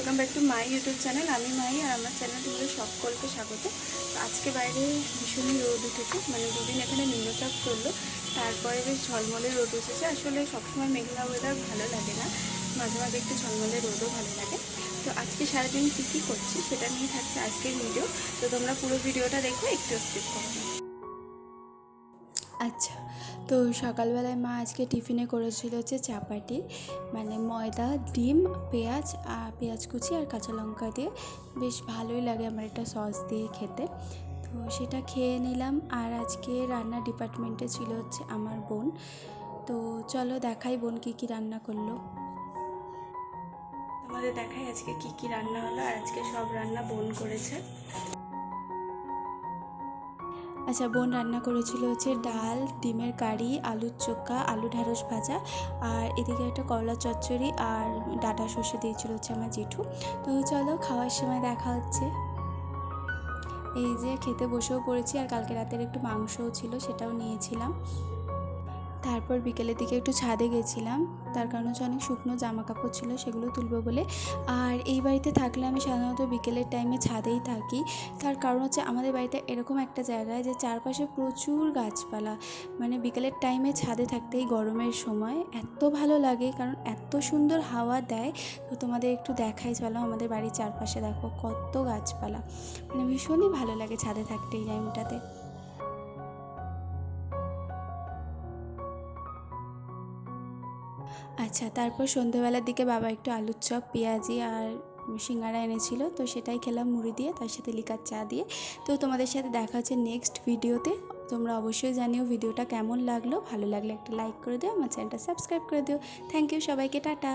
Welcome back to my YouTube channel. আমি মাই, আর আমার channel তোমাদের সকলকে স্বাগত। আজকে বাইরে ভীষণই রোদ উঠেছে, মানে দুদিন এখানে নিম্নচাপ চললো, তারপরে বেশ ঝলমলে রোদ উঠেছে। আসলে সবসময় মেঘলা ওয়েদার ভালো লাগে না, মাঝে মাঝে একটু ঝলমলে রোদও ভালো লাগে। তো আজকে সারাদিন কী কী করছি সেটা নিয়ে থাকছে আজকের ভিডিও। তো তোমরা পুরো ভিডিওটা দেখো, একটু স্কিপ করো না। আচ্ছা, তো সকালবেলায় মা আজকে টিফিনে করেছিল হচ্ছে চাপাটি, মানে ময়দা, ডিম, পেঁয়াজ কুচি আর কাঁচা লঙ্কা দিয়ে। বেশ ভালোই লাগে আমার এটা সস দিয়ে খেতে। তো সেটা খেয়ে নিলাম। আর আজকে রান্নার ডিপার্টমেন্টে ছিল হচ্ছে আমার বোন। তো চলো দেখাই বোন কী কী রান্না করলো। তোমাদের দেখাই আজকে কী কী রান্না হলো। আর আজকে সব রান্না বোন করেছে। আচ্ছা, বোন রান্না করেছিল হচ্ছে ডাল, ডিমের কারি, আলুর চোখা, আলু ঢ্যাঁড়স ভাজা, আর এদিকে একটা করলা চচ্চড়ি আর ডাঁটা সর্ষে দিয়েছিল হচ্ছে আমার জেঠু। তো চলো খাওয়ার সময় দেখা হচ্ছে। এই যে খেতে বসেও পড়েছি, আর কালকে রাতের একটু মাংসও ছিল, সেটাও নিয়েছিলাম। তারপর বিকেলের দিকে একটু ছাদে গেছিলাম, তার কারণ হচ্ছে অনেক শুকনো জামা কাপড় ছিল, সেগুলো তুলবো বলে। আর এই বাড়িতে থাকলে আমি সাধারণত বিকেলের টাইমে ছাদেই থাকি। তার কারণ হচ্ছে আমাদের বাড়িটা এরকম একটা জায়গায় যে চারপাশে প্রচুর গাছপালা, মানে বিকেলের টাইমে ছাদে থাকতেই গরমের সময় এত ভালো লাগে, কারণ এত সুন্দর হাওয়া দেয়। তো তোমাদের একটু দেখাই, চলো আমাদের বাড়ির চারপাশে দেখো কত গাছপালা, মানে ভীষণই ভালো লাগে ছাদে থাকতে এই টাইমটাতে। আচ্ছা, তারপর সন্ধ্যেবেলার দিকে বাবা একটু আলুর চপ, পেঁয়াজি আর সিঙ্গারা এনেছিল, তো সেটাই খেলাম মুড়ি দিয়ে, তার সাথে লিকার চা দিয়ে। তো তোমাদের সাথে দেখা হচ্ছে নেক্সট ভিডিওতে। তোমরা অবশ্যই জানিও ভিডিওটা কেমন লাগলো। ভালো লাগলে একটা লাইক করে দিও, আমার চ্যানেলটা সাবস্ক্রাইব করে দিও। থ্যাংক ইউ সবাইকে, টাটা।